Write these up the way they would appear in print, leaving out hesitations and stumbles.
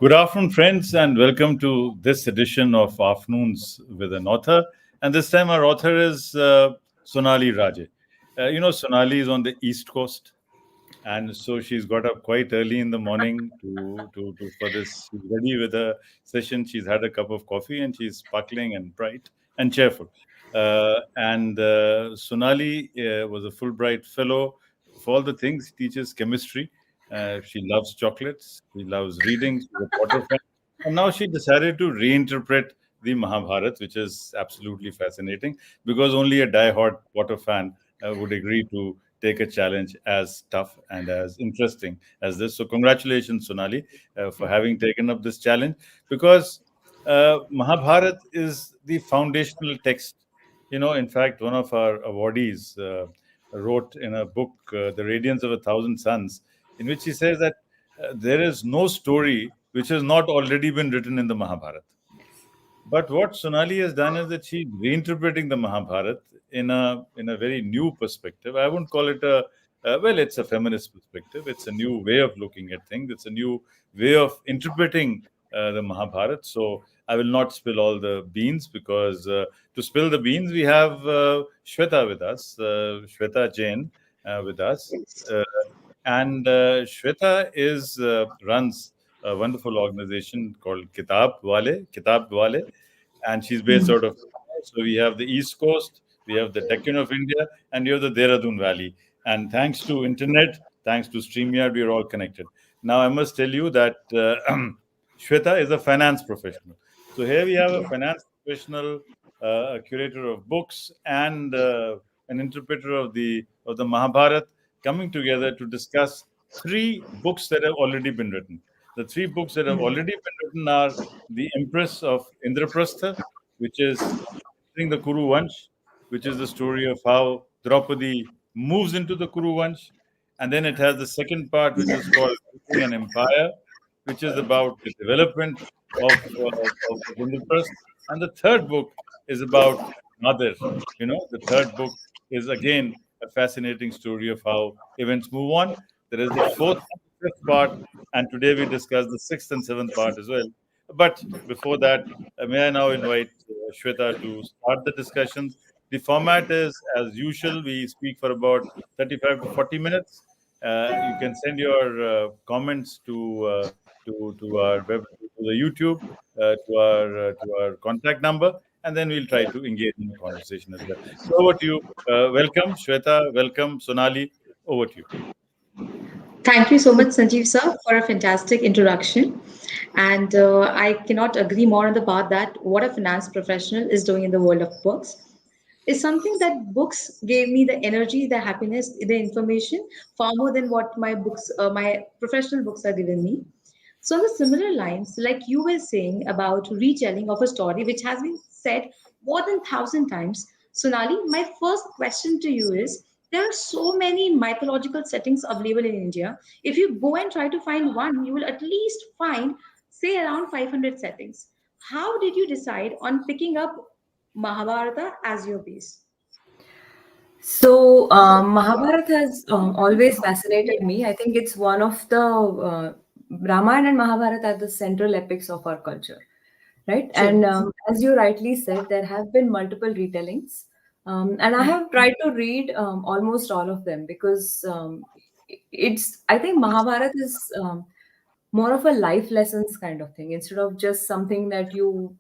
Good afternoon, friends, and welcome to this edition of Afternoons with an Author. And this time, our author is Sonali Raje. Sonali is on the East Coast, and so she's got up quite early in the morning to for this. She's ready with a session. She's had a cup of coffee, and she's sparkling and bright and cheerful. And Sonali was a Fulbright fellow for all the things. Teaches chemistry. She loves chocolates. She loves reading. She's a Potter fan. And now she decided to reinterpret the Mahabharat, which is absolutely fascinating because only a die-hard Potter fan would agree to take a challenge as tough and as interesting as this. So, congratulations, Sonali, for having taken up this challenge because Mahabharat is the foundational text. In fact, one of our awardees wrote in a book, The Radiance of a Thousand Suns, in which he says that there is no story which has not already been written in the Mahabharata. But what Sonali has done is that she's reinterpreting the Mahabharata in a very new perspective. I wouldn't call it it's a feminist perspective. It's a new way of looking at things. It's a new way of interpreting the Mahabharata. So I will not spill all the beans because to spill the beans, we have Shweta with us, Shweta Jain with us. And Shweta runs a wonderful organization called Kitab Wale, and she's based out of. So we have the East Coast, we have the Deccan of India, and you have the Dehradun Valley. And thanks to internet, thanks to StreamYard, we are all connected. Now I must tell you that Shweta is a finance professional. So here we have a finance professional, a curator of books, and an interpreter of the Mahabharat coming together to discuss three books that have already been written. The three books that have already been written are The Empress of Indraprastha, which is the Kuru Vansh, which is the story of how Draupadi moves into the Kuru Vansh. And then it has the second part, which is called Building an Empire, which is about the development of Indraprastha. And the third book is about Mother. The third book is again a fascinating story of how events move on. There is the fourth and fifth part, and today we discuss the sixth and seventh part as well. But before that, may I now invite Shweta to start the discussions. The format is, as usual, we speak for about 35 to 40 minutes. You can send your comments to our web, to the YouTube, to our contact number, and then we'll try to engage in the conversation as well. So over to you. Welcome, Shweta. Welcome, Sonali. Over to you. Thank you so much, Sanjeev sir, for a fantastic introduction. And I cannot agree more on the part that what a finance professional is doing in the world of books is something that books gave me the energy, the happiness, the information far more than what my professional books are giving me. So, on the similar lines, like you were saying about retelling of a story which has been said more than 1,000 times, Sonali, my first question to you is there are so many mythological settings available in India. If you go and try to find one, you will at least find, say, around 500 settings. How did you decide on picking up Mahabharata as your base? So, Mahabharata has always fascinated me. I think it's one of the Ramayana and Mahabharata are the central epics of our culture, right? True. And as you rightly said, there have been multiple retellings, and I have tried to read almost all of them because it's. I think Mahabharata is more of a life lessons kind of thing instead of just something that you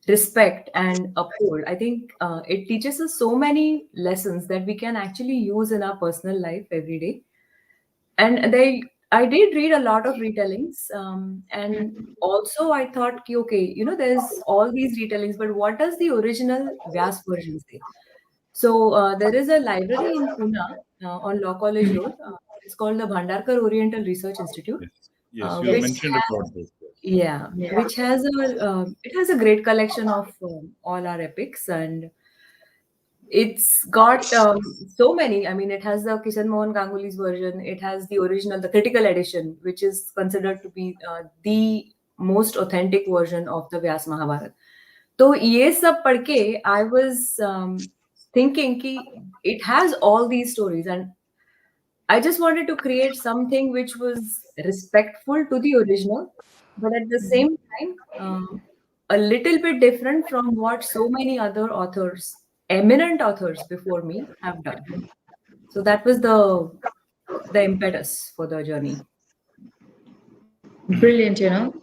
respect and uphold. I think it teaches us so many lessons that we can actually use in our personal life every day. And I did read a lot of retellings, and also I thought, okay, there's all these retellings, but what does the original Vyas version say? So there is a library in Pune on Law College Road. It's called the Bhandarkar Oriental Research Institute, Yes, yes, you have which mentioned about this. yeah, Yeah. which has it has a great collection of all our epics, and it's got so many. I mean, it has the Kishan Mohan Ganguly's version. It has the original, the critical edition, which is considered to be the most authentic version of the Vyas Mahabharat. तो ये सब पढ़ के I was thinking कि it has all these stories, and I just wanted to create something which was respectful to the original, but at the same time, a little bit different from what so many other authors, eminent authors before me, have done. So that was the impetus for the journey. Brilliant, you know.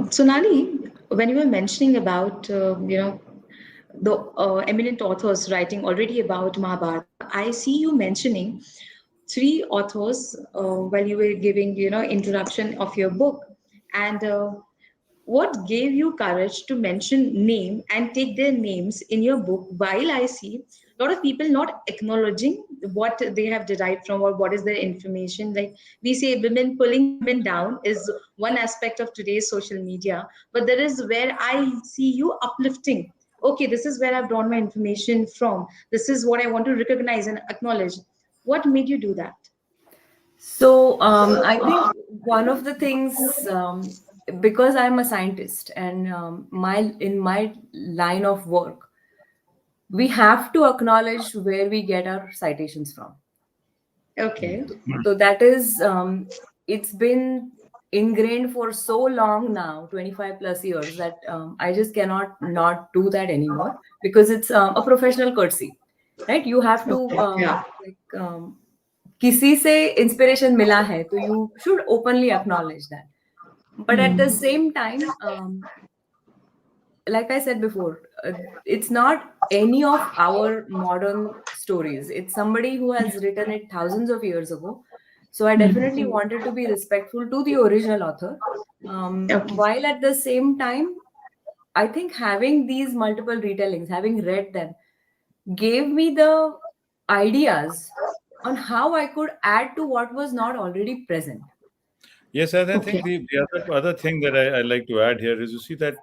Sonali, when you were mentioning about, the eminent authors writing already about Mahabharata, I see you mentioning three authors while you were giving, introduction of your book. And what gave you courage to mention name and take their names in your book, while I see a lot of people not acknowledging what they have derived from or what is their information? Like we say, women pulling women down is one aspect of today's social media, but there is where I see you uplifting. Okay, this is where I've drawn my information from. This is what I want to recognize and acknowledge. What made you do that? So I think one of the things, because I'm a scientist and my in my line of work, we have to acknowledge where we get our citations from. Okay. So that is, it's been ingrained for so long now, 25 plus years, that I just cannot not do that anymore, because it's a professional courtesy, right? You have to Okay. Yeah. like किसी से inspiration मिला है तो you should openly acknowledge that. But at the Hmm. same time, like I said before, it's not any of our modern stories. It's somebody who has written it thousands of years ago. So I definitely Hmm. wanted to be respectful to the original author. Okay. While at the same time, I think having these multiple retellings, having read them, gave me the ideas on how I could add to what was not already present. Yes, and I Okay. think the other thing that I like to add here is you see that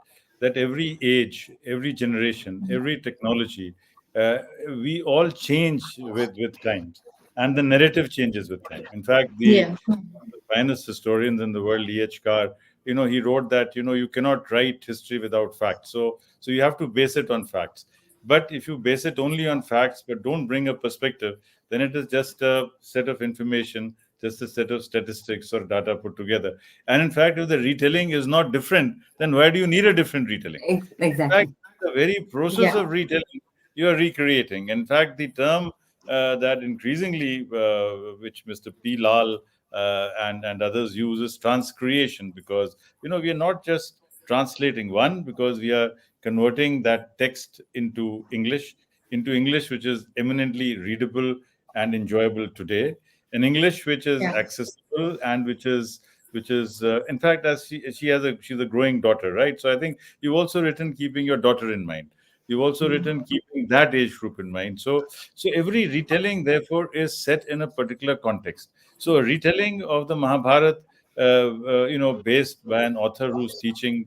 every age, every generation, every technology, uh, we all change with times, and the narrative changes with time. In fact, Yeah. the finest historians in the world, E.H. Carr, he wrote that you cannot write history without facts. So you have to base it on facts. But if you base it only on facts but don't bring a perspective, then it is just a set of information, just a set of statistics or data put together. And in fact, if the retelling is not different, then why do you need a different retelling? In fact, Exactly. the very process Yeah. of retelling, you are recreating. In fact, the term that increasingly, which Mr. P. Lal and others use, is transcreation, because we are not just translating one, because we are converting that text into English which is eminently readable and enjoyable today, an English which is Yeah. accessible and which is in fact, as she's a growing daughter, right? So I think you've also written keeping your daughter in mind. You've also written keeping that age group in mind. So every retelling, therefore, is set in a particular context. So a retelling of the Mahabharat, based by an author who's teaching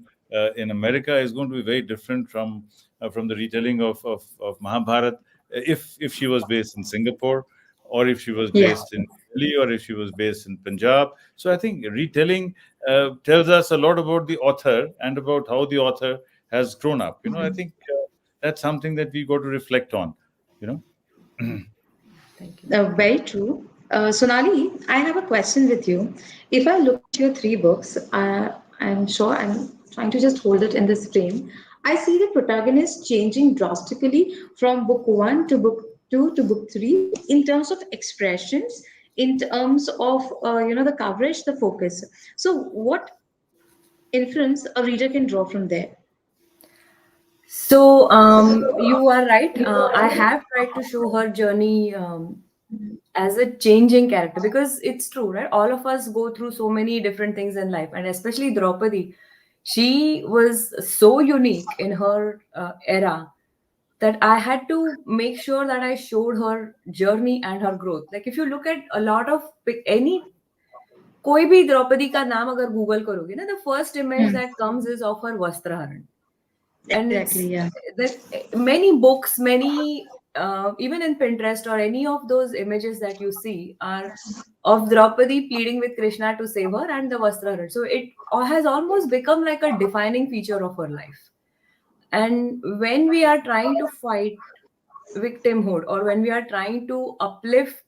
in America, is going to be very different from the retelling of Mahabharat if she was based in Singapore, or if she was Yeah. based in Delhi, or if she was based in Punjab. So I think retelling tells us a lot about the author and about how the author has grown up. I think that's something that we got to reflect on. You know. Thank you. Very true. Sonali, I have a question with you. If I look at your three books, I'm sure I'm trying to just hold it in this frame. I see the protagonist changing drastically from book one to book two to book three in terms of expressions, in terms of the coverage, the focus. So, what inference a reader can draw from there? So you are right. I have tried to show her journey as a changing character, because it's true, right? All of us go through so many different things in life, and especially Draupadi, she was so unique in her era that I had to make sure that I showed her journey and her growth. Like if you look at a lot of any कोई भी द्रौपदी का नाम अगर Google करोगे ना, the first image Hmm. that comes is of her Vastraharan. And it's Exactly, yeah. that many books, many even in Pinterest or any of those images that you see are of Draupadi pleading with Krishna to save her and the Vastrahara. So it has almost become like a defining feature of her life. And when we are trying to fight victimhood, or when we are trying to uplift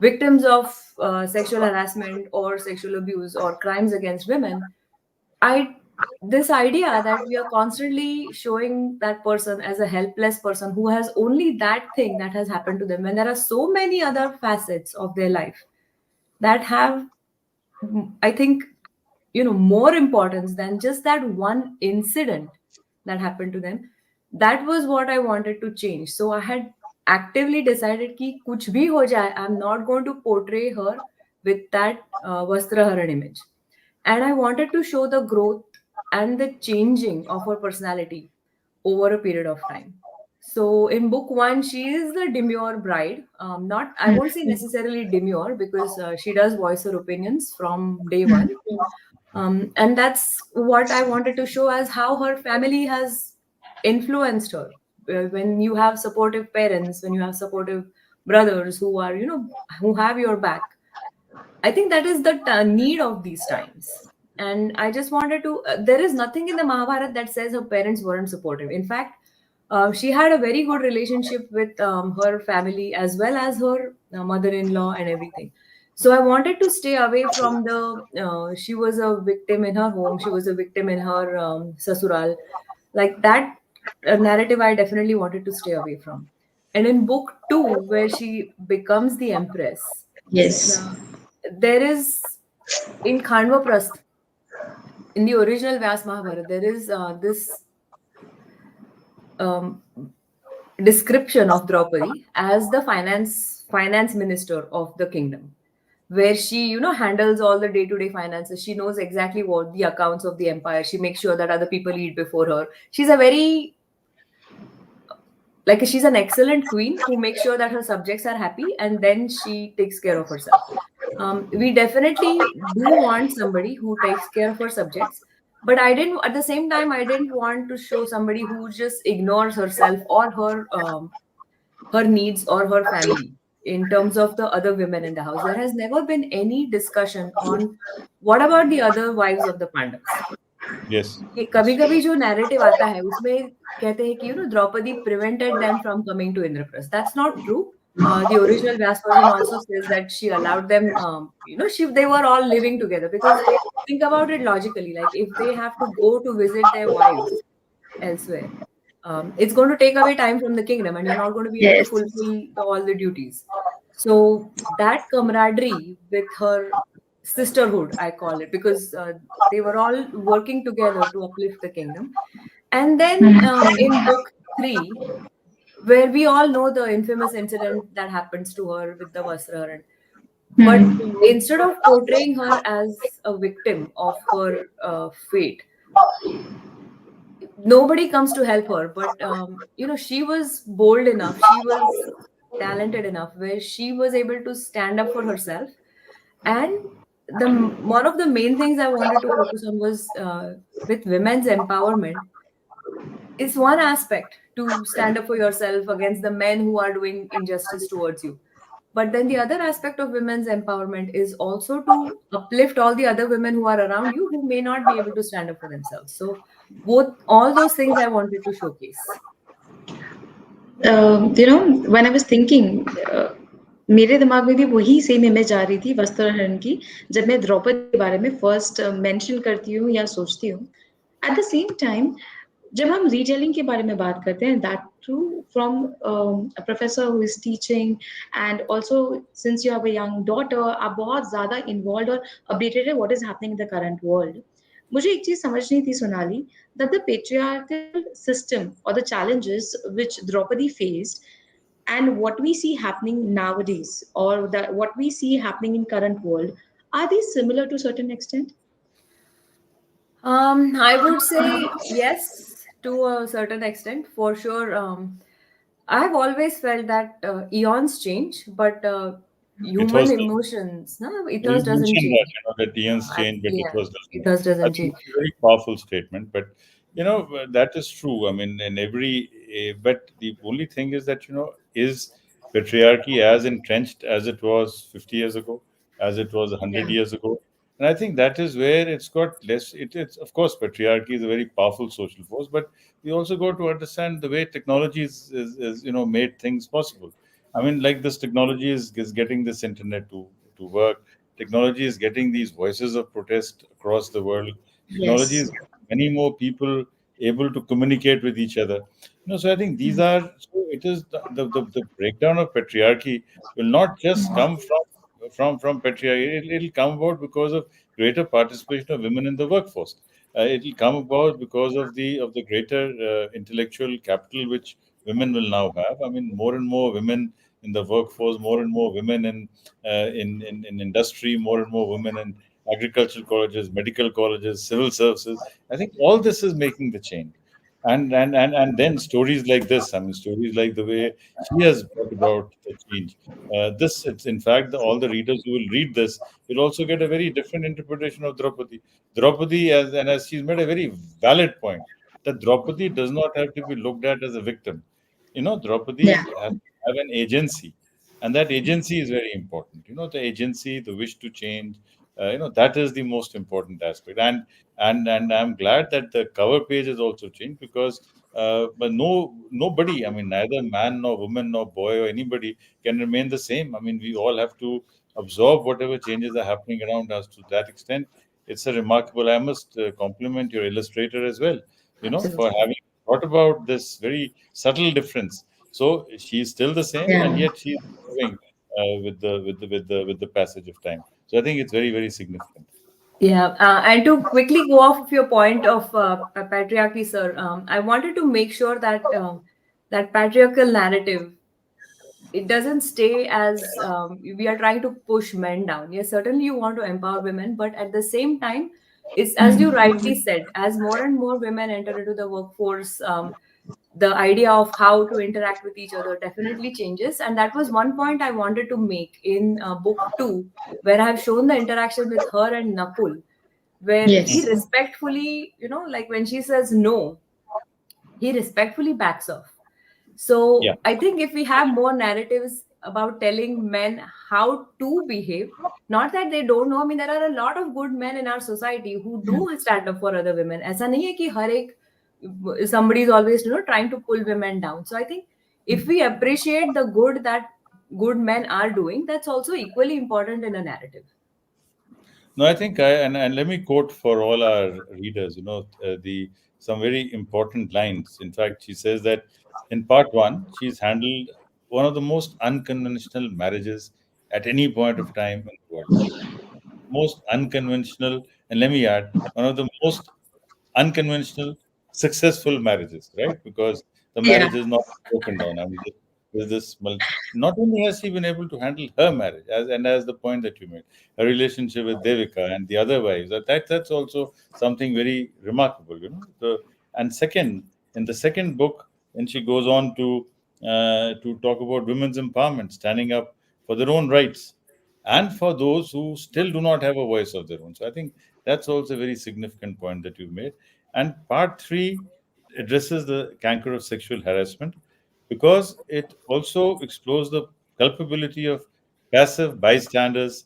victims of sexual harassment or sexual abuse or crimes against women, I this idea that we are constantly showing that person as a helpless person who has only that thing that has happened to them, when there are so many other facets of their life that have, I think, more importance than just that one incident that happened to them. That was what I wanted to change. So I had actively decided ki kuch bhi ho jaye, I'm not going to portray her with that vastraharan image. And I wanted to show the growth and the changing of her personality over a period of time. So in book one, she is the demure bride. Not, I won't say necessarily demure, because she does voice her opinions from day one. And that's what I wanted to show as how her family has influenced her. When you have supportive parents, when you have supportive brothers who are, who have your back, I think that is the need of these times. And I just wanted to, there is nothing in the Mahabharata that says her parents weren't supportive. In fact, she had a very good relationship with her family as well as her mother in law and everything. So I wanted to stay away from she was a victim in her home, she was a victim in her sasural. Like that narrative, I definitely wanted to stay away from. And in book two, where she becomes the empress, Yes. uh, there is in Khandwa, in the original Vyas Mahabharata, there is this um, description of Draupadi as the finance minister of the kingdom, where she handles all the day to day finances. She knows exactly what the accounts of the empire. She makes sure that other people eat before her. She's a very like she's an excellent queen who makes sure that her subjects are happy, and then she takes care of herself. We definitely do want somebody who takes care of her subjects, but I didn't, at the same time, I didn't want to show somebody who just ignores herself or her needs or her family in terms of the other women in the house. There has never been any discussion on what about the other wives of the Pandavas. Yes, ये कभी yes, कभी जो narrative आता है उसमें कहते हैं कि Draupadi prevented them from coming to Indraprastha. That's not true. The original Vyas version also says that she allowed them. They were all living together, because think about it logically. Like if they have to go to visit their wives elsewhere, it's going to take away time from the kingdom, and you're not going to be able to Yes. fulfill all the duties. So that camaraderie with her sisterhood, I call it, because they were all working together to uplift the kingdom. And then in book three, where we all know the infamous incident that happens to her with the Vasra, but instead of portraying her as a victim of her fate, nobody comes to help her. But she was bold enough, she was talented enough, where she was able to stand up for herself. And the one of the main things I wanted to focus on was with women's empowerment. It's one aspect to stand up for yourself against the men who are doing injustice towards you, but then the other aspect of women's empowerment is also to uplift all the other women who are around you who may not be able to stand up for themselves. So both all those things I wanted to showcase. When I was thinking, मेरे दिमाग में भी वही same image आ रही थी वस्त्रहरण की, जब मैं द्रौपदी के बारे में फर्स्ट मेंशन करती हूँ या सोचती हूँ. एट द सेम टाइम जब हम रीटेलिंग के बारे में बात करते हैं, that too from a professor who is teaching, and also since you have a young daughter, आप बहुत ज्यादा इन्वॉल्व और अपडेटेड है what is happening in the current world. मुझे एक चीज समझनी थी Sonali, that the patriarchal system or the challenges which Draupadi faced and what we see happening nowadays, or that what we see happening in current world, are these similar to certain extent? I would say yes, to a certain extent, for sure. I've always felt that eons change, but human ethos. emotions, no, You ethos doesn't mentioned that, change. that eons change, but Yeah, ethos does not. ethos I doesn't think change. it's a very powerful statement, but that is true. I mean, in every, but the only thing is that is patriarchy as entrenched as it was 50 years ago, as it was Yeah. 100 years ago, and I think that is where it's got less. It's of course patriarchy is a very powerful social force, but we also got to understand the way technology is made things possible. I mean, like this technology is getting this internet to work. Technology is getting these voices of protest across the world. Technology Yes. is getting many more people able to communicate with each other. So I think these are, so it is the breakdown of patriarchy will not just come from patriarchy. It'll come about because of greater participation of women in the workforce. It'll come about because of the greater intellectual capital which women will now have. I mean, more and more women in the workforce, more and more women in industry, more and more women in agricultural colleges, medical colleges, civil services. I think all this is making the change. And then stories like this, I mean, stories like the way she has brought about the change. This, it's in fact, all the readers who will read this will also get a very different interpretation of Draupadi. Draupadi, as she's made a very valid point, that Draupadi does not have to be looked at as a victim. Yeah. Draupadi has to have an agency, and that agency is very important. The agency, the wish to change. That is the most important aspect. And I'm glad that the cover page has also changed, because but nobody, I mean, neither man nor woman nor boy or anybody can remain the same. I mean, we all have to absorb whatever changes are happening around us. To that extent, it's a remarkable. I must compliment your illustrator as well, for Absolutely. having thought about this very subtle difference. So she's still the same, and Yeah. yet she's moving with the passage of time. So I think it's very, very significant. Yeah, and to quickly go off of your point of patriarchy, sir, I wanted to make sure that that patriarchal narrative, it doesn't stay as we are trying to push men down. Yes, certainly you want to empower women, but at the same time, it's as you rightly said, as more and more women enter into the workforce, the idea of how to interact with each other definitely changes. And that was one point I wanted to make in book two, where I have shown the interaction with her and Nakul, where he Yes. respectfully, like when she says no, he respectfully backs off. So Yeah. I think if we have more narratives about telling men how to behave, not that they don't know. I mean, there are a lot of good men in our society who do stand up for other women. ऐसा नहीं है कि हर एक somebody is always trying to pull women down. So I think if we appreciate the good that good men are doing, that's also equally important in a narrative. No, I think and let me quote for all our readers, the some very important lines. In fact, she says that in part one, she's handled one of the most unconventional marriages at any point of time in the world. Most unconventional, and let me add, one of the most unconventional, successful marriages, right? Because the Yeah. marriage is not broken down. I mean, there's this. Not only has she been able to handle her marriage, as the point that you made, her relationship with Devika and the other wives, that's also something very remarkable. And second, in the second book, when she goes on to talk about women's empowerment, standing up for their own rights, and for those who still do not have a voice of their own. So I think that's also a very significant point that you've made. And part three addresses the canker of sexual harassment, because it also explores the culpability of passive bystanders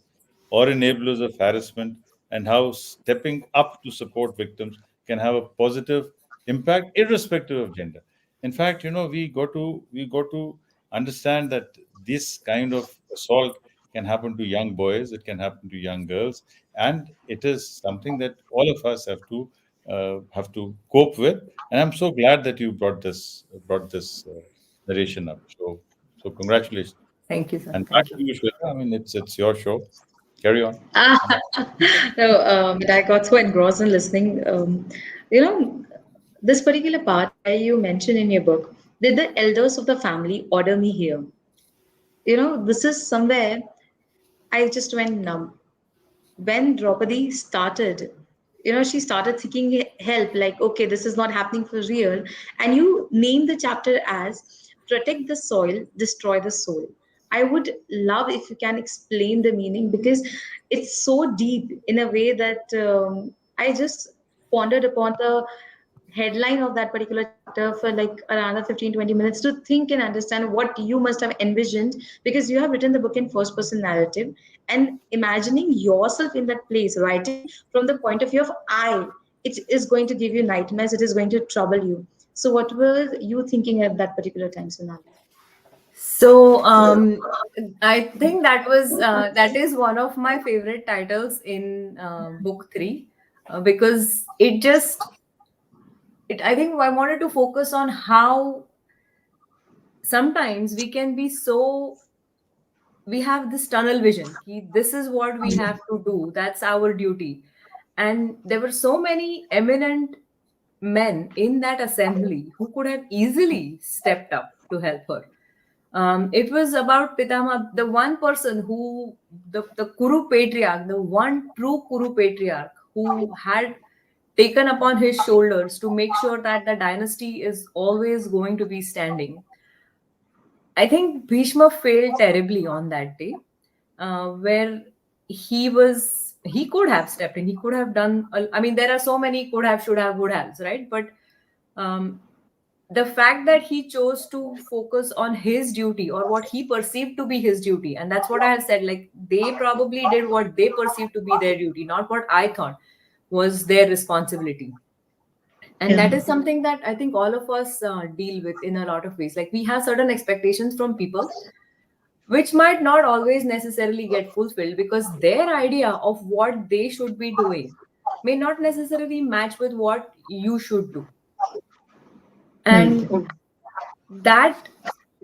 or enablers of harassment, and how stepping up to support victims can have a positive impact irrespective of gender. In fact, we got to understand that this kind of assault can happen to young boys, it can happen to young girls, and it is something that all of us have to cope with. And I'm so glad that you brought this narration up. So congratulations, Thank you, sir. and back Thank you. to you, Shweta. I mean, it's your show. Carry on. Ah, no, but I got so engrossed in listening. You know, this particular part where you mention in your book, did the elders of the family order me here? This is somewhere I just went numb. When Draupadi started, she started seeking help, like, okay, this is not happening for real. And you name the chapter as Protect the Soil, Destroy the Soul. I would love if you can explain the meaning, because it's so deep in a way that I just pondered upon the headline of that particular chapter for like another 15-20 minutes to think and understand what you must have envisioned, because you have written the book in first person narrative, and imagining yourself in that place, writing from the point of view of I, it is going to give you nightmares, it is going to trouble you. So what were you thinking at that particular time, Sonali? So I think that is one of my favorite titles in book three, because I think I wanted to focus on how sometimes we can be so, we have this tunnel vision. This is what we have to do. That's our duty. And there were so many eminent men in that assembly who could have easily stepped up to help her. It was about Pitama, the one person who, the Kuru patriarch, the one true Kuru patriarch who had taken upon his shoulders to make sure that the dynasty is always going to be standing. I think Bhishma failed terribly on that day, where he could have stepped in. He could have done. I mean, there are so many could have, should have, would have, right? But um, the fact that he chose to focus on his duty or what he perceived to be his duty, and that's what I have said. Like, they probably did what they perceived to be their duty, not what I thought was their responsibility. And Yeah. that is something that I think all of us deal with in a lot of ways. Like, we have certain expectations from people which might not always necessarily get fulfilled because their idea of what they should be doing may not necessarily match with what you should do. And Hmm. that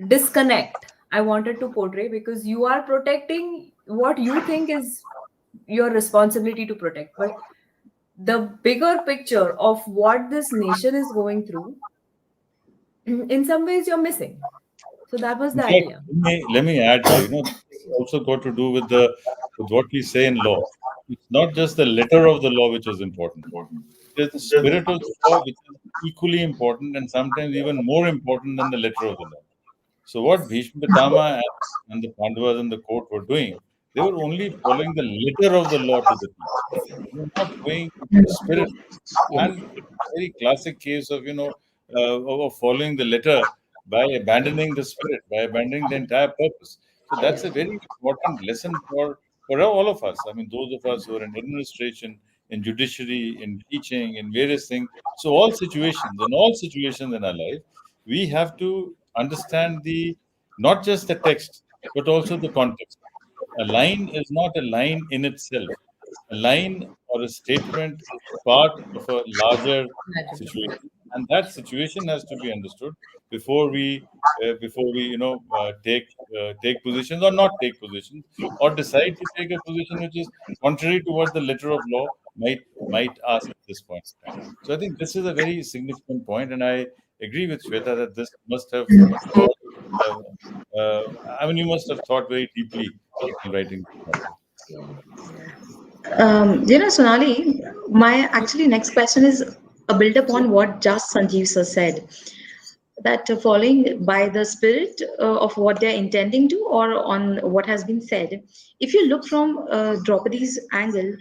disconnect I wanted to portray, because you are protecting what you think is your responsibility to protect. But the bigger picture of what this nation is going through, in some ways, you're missing. So that was In the fact, idea. let me add here. This has also got to do with what we say in law. It's not just the letter of the law which is important. It is the spirit of the law which is equally important and sometimes even more important than the letter of the law. So what Bhishma Pitama and the Pandavas and the court were doing, they were only following the letter of the law to the T. They were not going into the spirit. And it's a very classic case of, of following the letter by abandoning the spirit, by abandoning the entire purpose. So that's a very important lesson for all of us. I mean, those of us who are in administration, in judiciary, in teaching, in various things. So all situations in our life, we have to understand not just the text, but also the context. A line is not a line in itself. A line or a statement is part of a larger situation, and that situation has to be understood before we take positions or not take positions, or decide to take a position which is contrary to what the letter of law might ask at this point in time. So I think this is a very significant point, and I agree with Shweta that this must have thought. Uh, uh, I mean, you must have thought very deeply while writing this novel. Yeah, yeah. Sonali, my actually next question is a build upon what just Sanjeev sir said, that following by the spirit of what they're intending to or on what has been said. If you look from Draupadi's angle,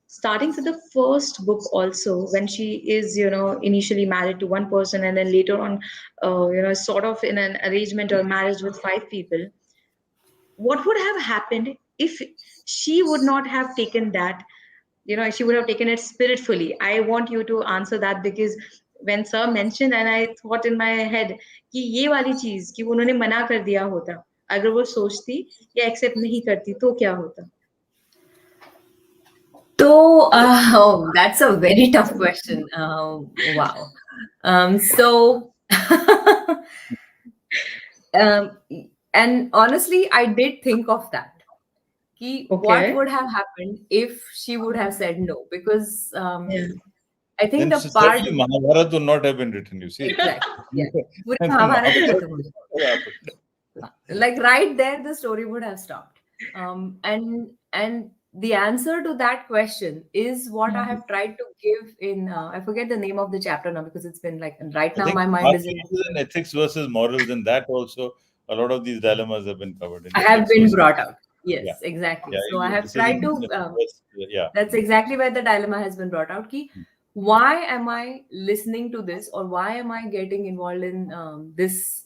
starting with the first book also, when she is, initially married to one person and then later on, sort of in an arrangement or marriage with five people, what would have happened if she would not have taken that, she would have taken it spiritfully? I want you to answer that, because when sir mentioned and I thought in my head कि ये वाली चीज कि उन्होंने मना कर दिया होता, अगर वो सोचती या एक्सेप्ट नहीं करती तो क्या होता? So, that's a very tough question. Wow. So, um, and honestly, I did think of that. What Okay. would have happened if she would have said no? Because Yeah. I think Then the part, certainly Mahabharat would not have been written, you see. exactly, yeah, पूरी And the Mahabharat he Mahabharat खत्म हो would जाती. not have happened. Like, right there, the story would have stopped. And the answer to that question is what I have tried to give in, I forget the name of the chapter now, because it's been like, right I now think my mind is in, partly it is in ethics versus morals, and that also a lot of these dilemmas have been covered in have ethics been versus. brought out. Yeah, Yes, exactly. yeah. So I have This is tried in to, the first, yeah. that's exactly where the dilemma has been brought out. Why am I listening to this, or why am I getting involved in this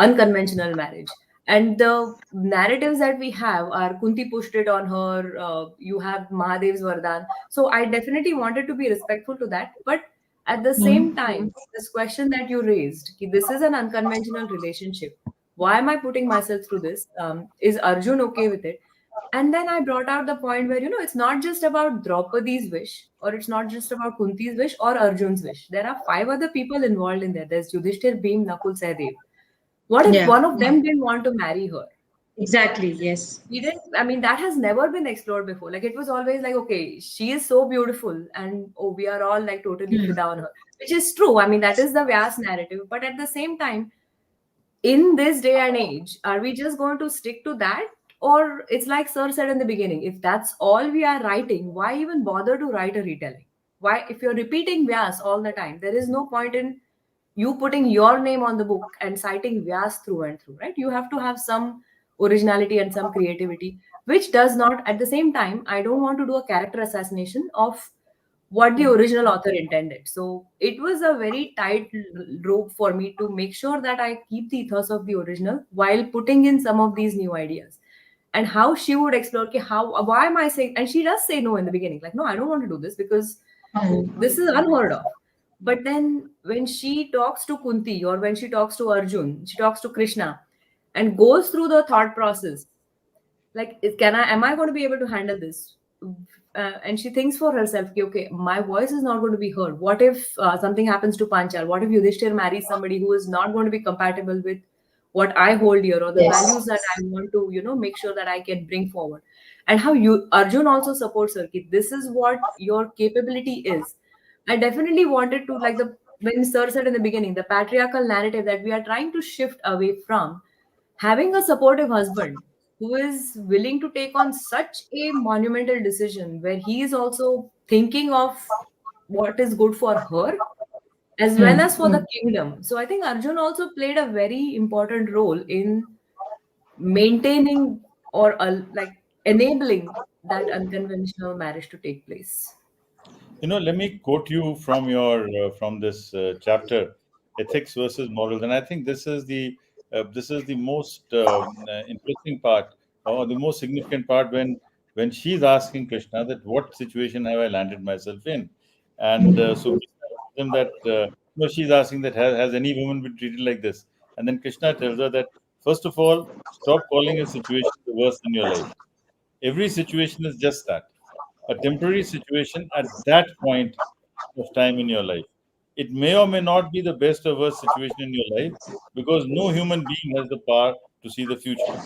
unconventional marriage? And the narratives that we have are Kunti pushed it on her, you have Mahadev's Vardhan. So I definitely wanted to be respectful to that. But at the same Mhm. time, this question that you raised, this is an unconventional relationship. Why am I putting myself through this? Is Arjun okay with it? And then I brought out the point where, it's not just about Draupadi's wish, or it's not just about Kunti's wish or Arjun's wish. There are five other people involved in there. There's Yudhishthir, Bhim, Nakul, Sahadev. What if Yeah, one of them didn't want to marry her? exactly. Yes. We didn't, I mean, that has never been explored before. Like, it was always like, okay, she is so beautiful, and oh, we are all like totally Hmm. fida on her, which is true. I mean, that is the Vyas narrative. But at the same time, in this day and age, are we just going to stick to that? Or it's like Sir said in the beginning, if that's all we are writing, why even bother to write a retelling? Why, if you're repeating Vyas all the time, there is no point in you putting your name on the book and citing Vyas through and through, right? You have to have some originality and some creativity, which does not, at the same time, I don't want to do a character assassination of what the original author intended. So it was a very tight rope for me to make sure that I keep the ethos of the original while putting in some of these new ideas. And how she would explore, okay, how, why am I saying, and she does say no in the beginning, like, no, I don't want to do this because Hmm. this is unheard of. But then when she talks to Kunti, or when she talks to Arjun, she talks to Krishna and goes through the thought process, like, can I, am I going to be able to handle this? And she thinks for herself, okay, okay, my voice is not going to be heard. What if something happens to Panchal? What if Yudhishthir marries somebody who is not going to be compatible with what I hold here, or the values that Yes. I want to, make sure that I can bring forward? And how you Arjun also supports her. Ki, this is what your capability is. I definitely wanted to, like, the when Sir said in the beginning, the patriarchal narrative that we are trying to shift away from, having a supportive husband who is willing to take on such a monumental decision, where he is also thinking of what is good for her as well Hmm. as for the kingdom. So I think Arjun also played a very important role in maintaining, or like enabling, that unconventional marriage to take place. Let me quote you from your from this chapter, ethics versus morals, and I think this is the most interesting part, or the most significant part, when she's asking Krishna that what situation have I landed myself in, and so Krishna tells him that she's asking that has any woman been treated like this, and then Krishna tells her that first of all, stop calling a situation the worst in your life. Every situation is just that, a temporary situation at that point of time in your life. It may or may not be the best or worst situation in your life, because no human being has the power to see the future.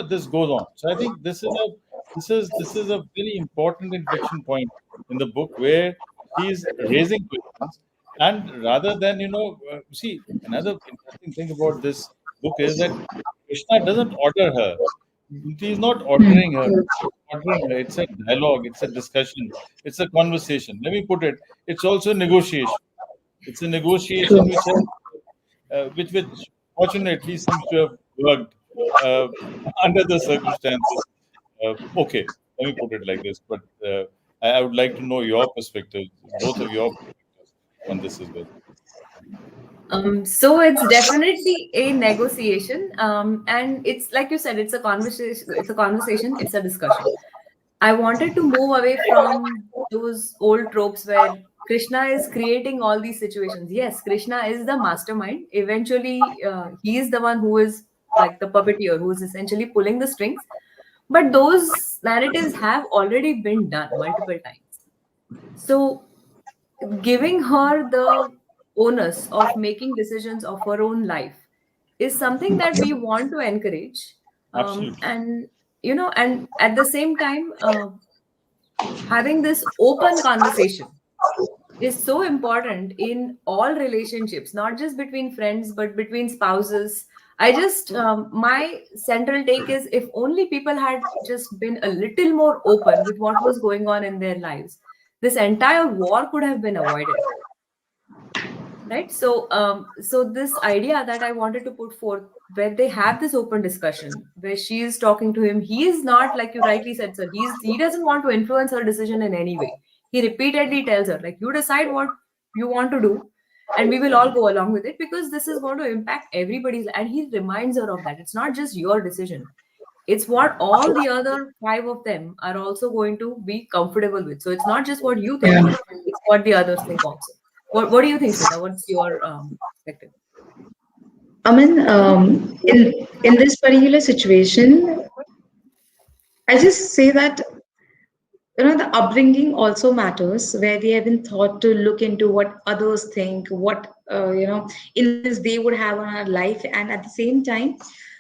This goes on. So I think this is a very important inflection point in the book, where she's raising questions, and rather than see, another interesting thing about this book is that Krishna doesn't order her. He is not ordering her. Ordering her. It's a dialogue. It's a discussion. It's a conversation. Let me put it. It's also negotiation. It's a True. negotiation which fortunately seems to have worked uh, under the circumstances. Okay, let me put it like this. But I would like to know your perspective, both of your perspectives on this as well. So it's definitely a negotiation, and it's like you said, it's a conversation. It's a conversation. It's a discussion. I wanted to move away from those old tropes where Krishna is creating all these situations. Yes, Krishna is the mastermind. Eventually, he is the one who is like the puppeteer, who is essentially pulling the strings. But those narratives have already been done multiple times. So giving her the onus of making decisions of her own life is something that we want to encourage. Absolutely. And and at the same time, having this open conversation is so important in all relationships, not just between friends, but between spouses. I just, my central take is, if only people had just been a little more open with what was going on in their lives, this entire war could have been avoided. Right. So this idea that I wanted to put forth, where they have this open discussion, where she is talking to him, he is not, like you rightly said, sir, he doesn't want to influence her decision in any way. He repeatedly tells her, like, you decide what you want to do, and we will all go along with it, because this is going to impact everybody's. And he reminds her of that it's not just your decision, it's what all the other five of them are also going to be comfortable with. So it's not just what you think, Yeah. it's what the others think also. What do you think, Sweta? What's your perspective? I mean, in this particular situation, I just say that the upbringing also matters, where we have been taught to look into what others think, what influence they would have on our life, and at the same time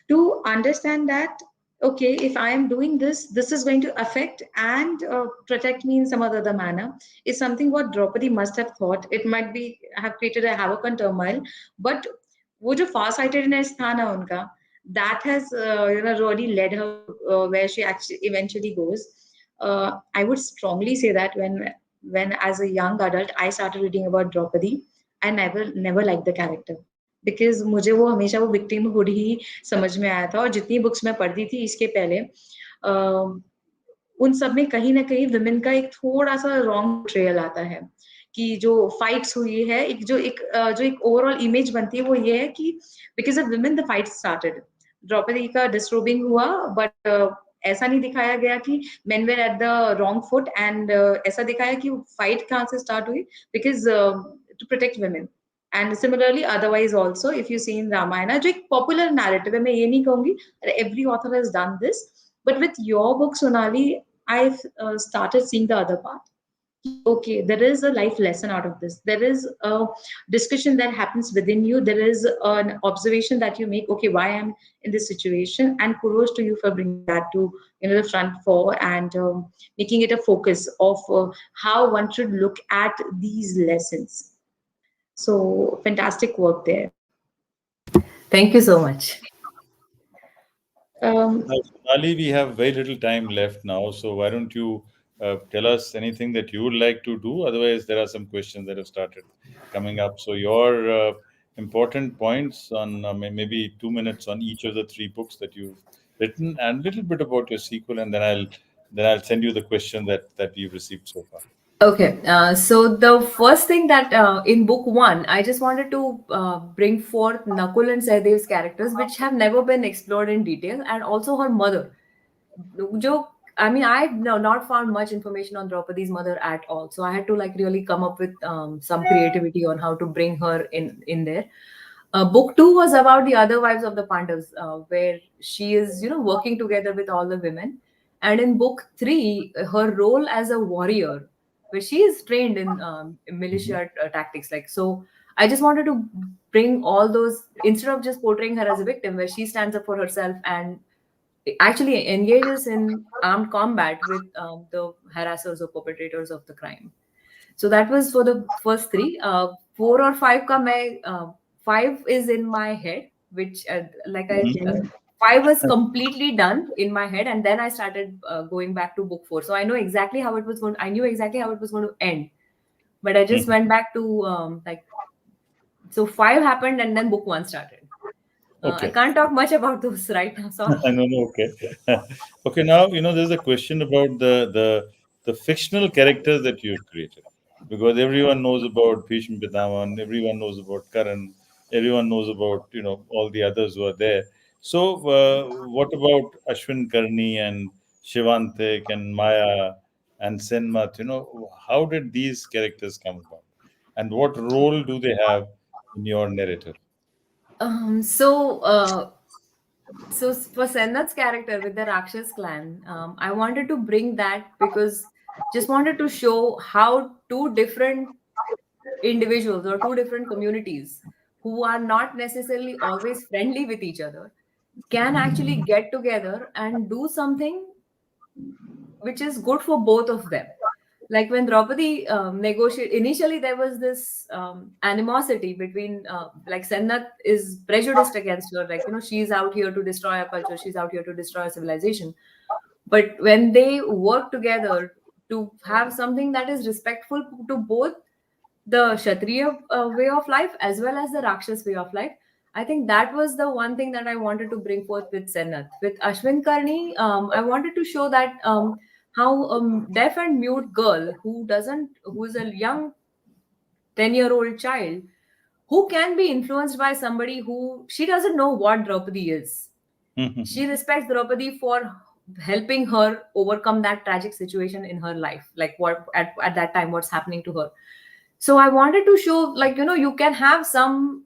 to understand that okay, if I am doing this, this is going to affect and protect me in some other manner, is something what Draupadi must have thought. It might be have created a havoc and turmoil, but वो जो far sightedness था ना उनका, that has really led her to where she actually eventually goes. I would strongly say that when as a young adult I started reading about Draupadi, I never liked the character because मुझे वो हमेशा वो victimhood ही समझ में आया था, और जितनी बुक्स मैं पढ़ती थी इसके पहले उन सब में कहीं ना कहीं विमेन का एक थोड़ा सा रॉन्ग ट्रेयल आता है कि जो फाइट्स हुई है, जो एक ओवरऑल इमेज बनती है वो ये है कि because of women the fight started, Draupadi का डिसरोबिंग हुआ, बट ऐसा नहीं दिखाया गया कि men were at the wrong foot, and ऐसा दिखाया कि फाइट कहाँ से स्टार्ट हुई because to protect women. And similarly otherwise also if you see in Ramayan, जो एक पॉपुलर नैरेटिव है, मैं ये नहीं कहूंगी every author has done this, but with your book, Sonali, I've started seeing the other part. Okay, there is a life lesson out of this. There is a discussion that happens within you. There is an observation that you make. Okay, why I'm in this situation, and kudos to you for bringing that to the front for, and making it a focus of how one should look at these lessons. So fantastic work there. Thank you so much. Now, Sonali, we have very little time left now, so why don't you tell us anything that you would like to do? Otherwise, there are some questions that have started coming up. So, your important points on maybe 2 minutes on each of the three books that you've written, and a little bit about your sequel, and then I'll send you the question that you've received so far. Okay, so the first thing that in book one, I just wanted to bring forth Nakul and Sahadev's characters, which have never been explored in detail, and also her mother. I mean, I've not found much information on Draupadi's mother at all, so I had to like really come up with some creativity on how to bring her in there. Book two was about the other wives of the Pandavas, where she is working together with all the women, and in book three, her role as a warrior, where she is trained in militia tactics. Like so, I just wanted to bring all those instead of just portraying her as a victim, where she stands up for herself and actually engages in armed combat with the harassers or perpetrators of the crime. So that was for the first three. Four or five ka main, five is in my head, which five was completely done in my head, and then I started going back to book four. So I know exactly how it was going. I knew exactly how it was going to end, but I just went back to so five happened, and then book one started. Okay. I can't talk much about those right now. Sorry. No, okay. Okay, now there's a question about the fictional characters that you've created, because everyone knows about Bhishma Pitamahan, everyone knows about Karan, everyone knows about all the others who are there. So, what about Ashwin Karni and Shivantik and Maya and Senmat? How did these characters come about, and what role do they have in your narrative? So for Sennat's character with the Rakshas clan, I wanted to bring that because just wanted to show how two different individuals or two different communities who are not necessarily always friendly with each other can actually get together and do something which is good for both of them. Like when Draupadi negotiated, initially there was this animosity between, like Sennat is prejudiced against her, like, she's out here to destroy our culture, she's out here to destroy our civilization. But when they work together to have something that is respectful to both the Kshatriya way of life as well as the Rakshas way of life, I think that was the one thing that I wanted to bring forth with Sennat. With Ashwin Karni, I wanted to show that how a deaf and mute girl who is a young 10-year-old child who can be influenced by somebody who she doesn't know what Draupadi is. She respects Draupadi for helping her overcome that tragic situation in her life, like what at that time what's happening to her. So I wanted to show, like, you can have some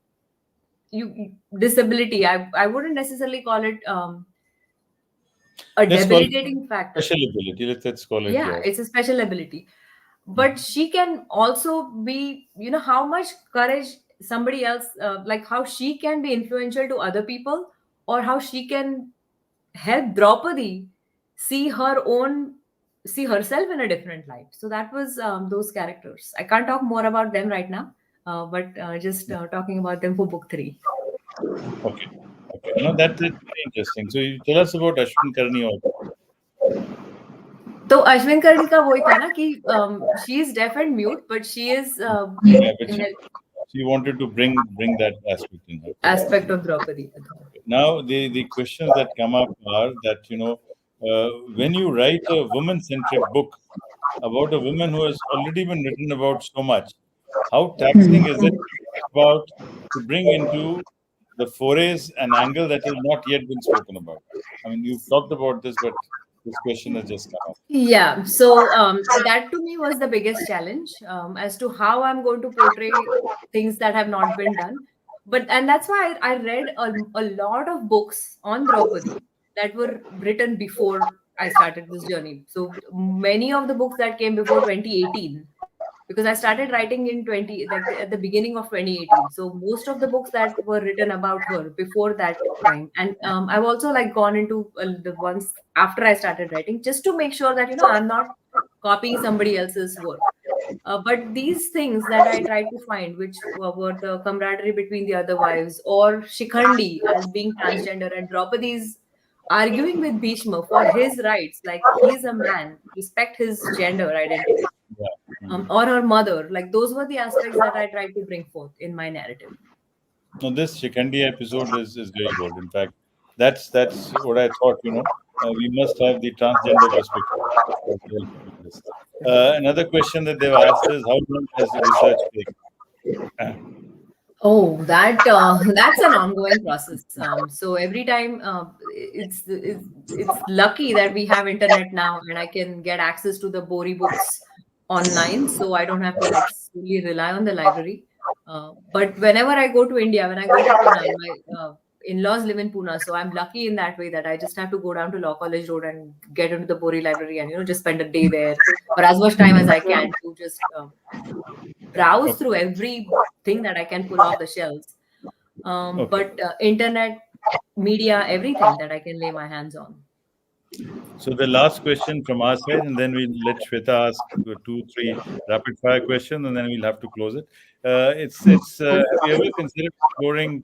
disability. I wouldn't necessarily call it a Let's call it debilitating factor. special ability. Let's call it, Yeah, yeah. it's a special ability. But she can also be, how much courage somebody else, like how she can be influential to other people, or how she can help Draupadi see see herself in a different light. So that was those characters. I can't talk more about them right now, but just talking about them for book 3. Okay. Okay. No, that's very interesting. So you tell us about Ashwin Karni also. तो अश्विन कर्णी का वही था ना कि she is deaf and mute, but she is Yeah, but she wanted to bring that aspect in her. aspect of Draupadi. Now, the questions that come up are that, when you write a woman-centric book about a woman who has already been written about so much, how taxing is it about to bring into the forays an angle that has not yet been spoken about? I mean, you've talked about this, but this question has just come up. Yeah, so that to me was the biggest challenge, as to how I'm going to portray things that have not been done. And that's why I read a lot of books on Draupadi that were written before I started this journey. So many of the books that came before 2018, because I started writing in at the beginning of 2018. So most of the books that were written about her before that time, and I've also like gone into the ones after I started writing, just to make sure that I'm not copying somebody else's work. But these things that I tried to find, which were the camaraderie between the other wives, or Shikhandi as being transgender, and Draupadi's arguing with Bhishma for his rights, like he's a man, respect his gender identity, Yeah. or her mother. Like those were the aspects that I tried to bring forth in my narrative. No, this Shikandi episode is very good. In fact, that's what I thought. We must have the transgender perspective as well in this. Another question that they've asked is, how long does research take? Oh, that's an ongoing process. So every time, it's lucky that we have internet now, and I can get access to the Bori books online, so I don't have to like solely rely on the library. But whenever I go to India, when I go to Pune, my in-laws live in Pune, so I'm lucky in that way that I just have to go down to Law College Road and get into the Bori library, and just spend a day there, or as much time as I can to just browse through everything that I can pull off the shelves. Okay. But internet, media, everything that I can lay my hands on. So the last question from our side, and then we'll let Shweta ask 2, 3 rapid fire questions, and then we'll have to close it. It's Have you ever considered exploring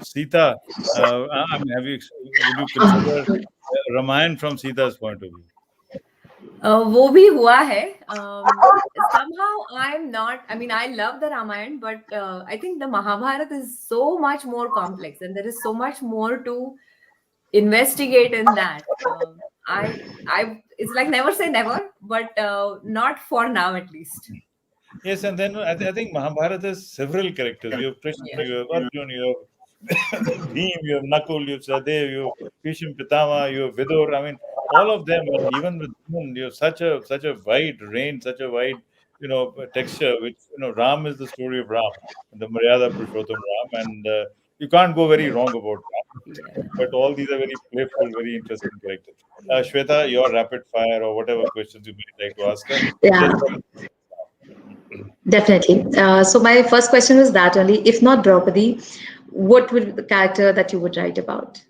Sita? I mean, would you consider Ramayana from Sita's point of view? वो भी हुआ है. Somehow I'm not. I mean, I love the Ramayana, but I think the Mahabharat is so much more complex, and there is so much more to investigate in that. It's like never say never, but not for now at least. Yes, and then I think Mahabharata has several characters. You have Krishna, Yeah. you have Arjun, you have Bhim, you have Nakul, you have Sadev, you have Bhisham Pitama, you have Vidur. I mean, all of them, and even with them, you have such a wide range, such a wide, texture. Which Ram is the story of Ram, the Maryada Purushottam Ram, and you can't go very wrong about Ram. Yeah. But all these are very playful, very interesting characters. Shweta, your rapid fire or whatever questions you might like to ask her. Yeah, definitely. So my first question was that only, if not Draupadi, what would be the character that you would write about?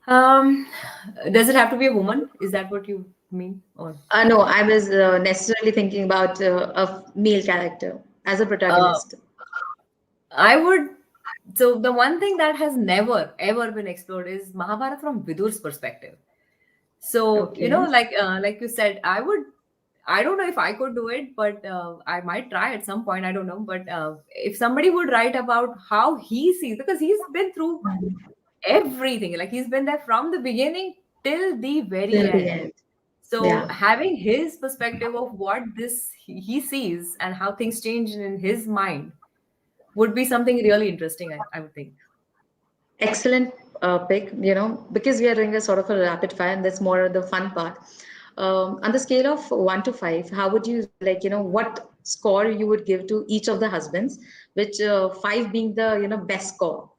Um, does it have to be a woman? Is that what you mean? Or No, I was necessarily thinking about a male character as a uh, protagonist. I would. So the one thing that has never ever been explored is Mahabharata from Vidur's perspective. So Okay. like you said, I would. I don't know if I could do it, but I might try at some point. I don't know. But if somebody would write about how he sees, because he's been through everything, like he's been there from the beginning till the very Till the end. end. So Yeah. having his perspective of what he sees and how things change in his mind would be something really interesting, I would think. Excellent pick, because we are doing a sort of a rapid fire, and that's more the fun part. On the scale of 1 to 5, how would you like, what score you would give to each of the husbands, which five being the best score.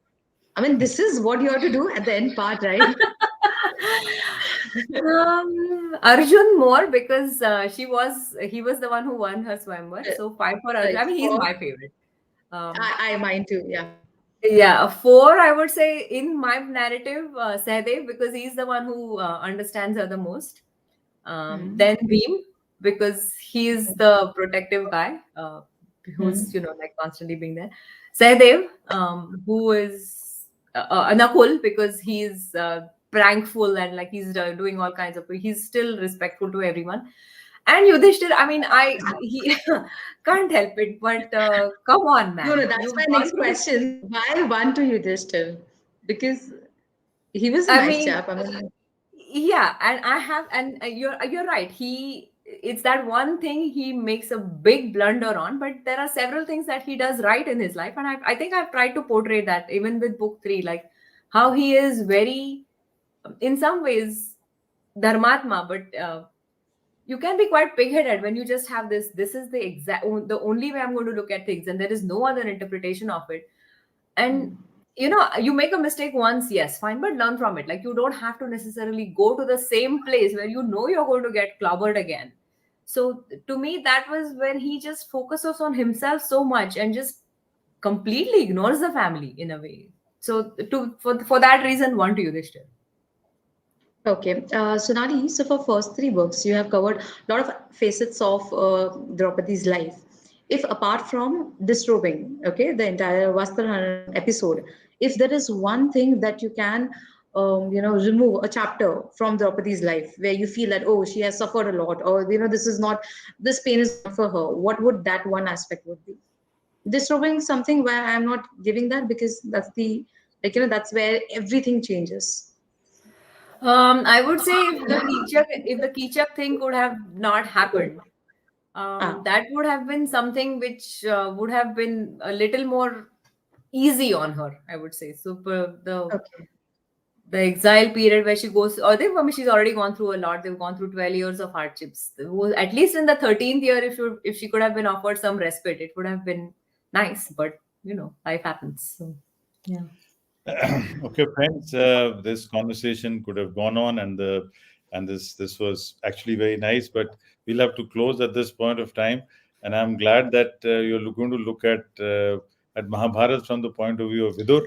I mean, this is what you have to do at the end part, right? Arjun more because he was the one who won her swamvar. Uh, So 5 for Arjun. I mean, he's Four, my favorite. Um, I mine too. Yeah. yeah, 4 I would say in my narrative, Sahdev because he's the one who understands her the most. Hmm. Then Beam because he's the protective guy who's Hmm. like constantly being there. Sahdev, who is Nakul because he's prankful and like he's doing all kinds of. He's still respectful to everyone. And Yudhishthir, I mean, he can't help it, but come on, No, no, man, that's my you've gone next through. question. Why one to Yudhishthir? Because he was a I nice mean, chap. I mean, yeah, and I have, and you're right. It's that one thing he makes a big blunder on, but there are several things that he does right in his life, and I think I've tried to portray that even with book 3, like how he is very, in some ways, dharmatma, but you can be quite pig-headed when you just have this is the only way I'm going to look at things, and there is no other interpretation of it. And you make a mistake once, yes, fine, but learn from it. Like you don't have to necessarily go to the same place where you're going to get clobbered again. So to me, that was when he just focuses on himself so much and just completely ignores the family in a way. So for that reason, one to you this year. okay. Sonali, so for first three books, you have covered a lot of facets of Draupadi's life. If apart from disrobing, okay, the entire Vastraharan episode, if there is one thing that you can, remove a chapter from Draupadi's life where you feel that, oh, she has suffered a lot, or, this pain is not for her, what would that one aspect would be? Disrobing something where I'm not giving that because that's that's where everything changes. I would say if the Keechak thing could have not happened, Ah, that would have been something which would have been a little more easy on her, I would say. So okay. the exile period where she goes, or I mean, she's already gone through a lot. They've gone through 12 years of hardships. At least in the 13th year, if she could have been offered some respite, it would have been nice. But life happens. So yeah. Okay, friends, this conversation could have gone on, and this was actually very nice, but we'll have to close at this point of time. And I'm glad that you're going to look at Mahabharat from the point of view of Vidur,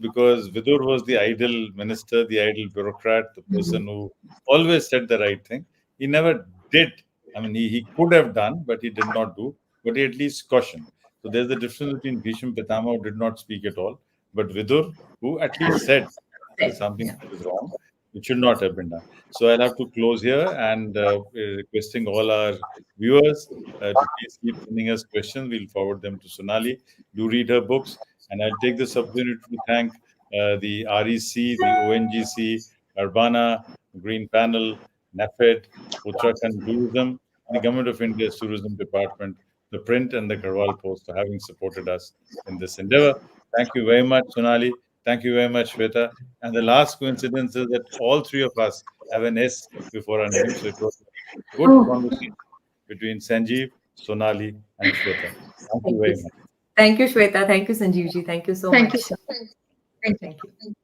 because Vidur was the ideal minister, the ideal bureaucrat, the person who always said the right thing. He never did. I mean, he could have done, but he did not do. But he at least cautioned. So there's a difference between Bhishma Pitama, who did not speak at all, but Vidur, who at least said something Yeah. which is wrong, which should not have been done. So I'll have to close here and requesting all our viewers to please keep sending us questions. We'll forward them to Sonali. Do read her books. And I'll take this opportunity to thank the REC, the ONGC, Urbana, Green Panel, NAFED, Uttarakhand Tourism, the Government of India's Tourism Department, the Print and the Karwal Post for having supported us in this endeavor. Thank you very much, Sonali. Thank you very much, Shweta. And the last coincidence is that all three of us have an S before our name. So it was a good Oh, conversation between Sanjeev, Sonali, and Shweta. Thank you Thank you. very much. Thank you, Shweta. Thank you, Sanjeevji. Thank you so thank you much. so much. Thank you. Thank you.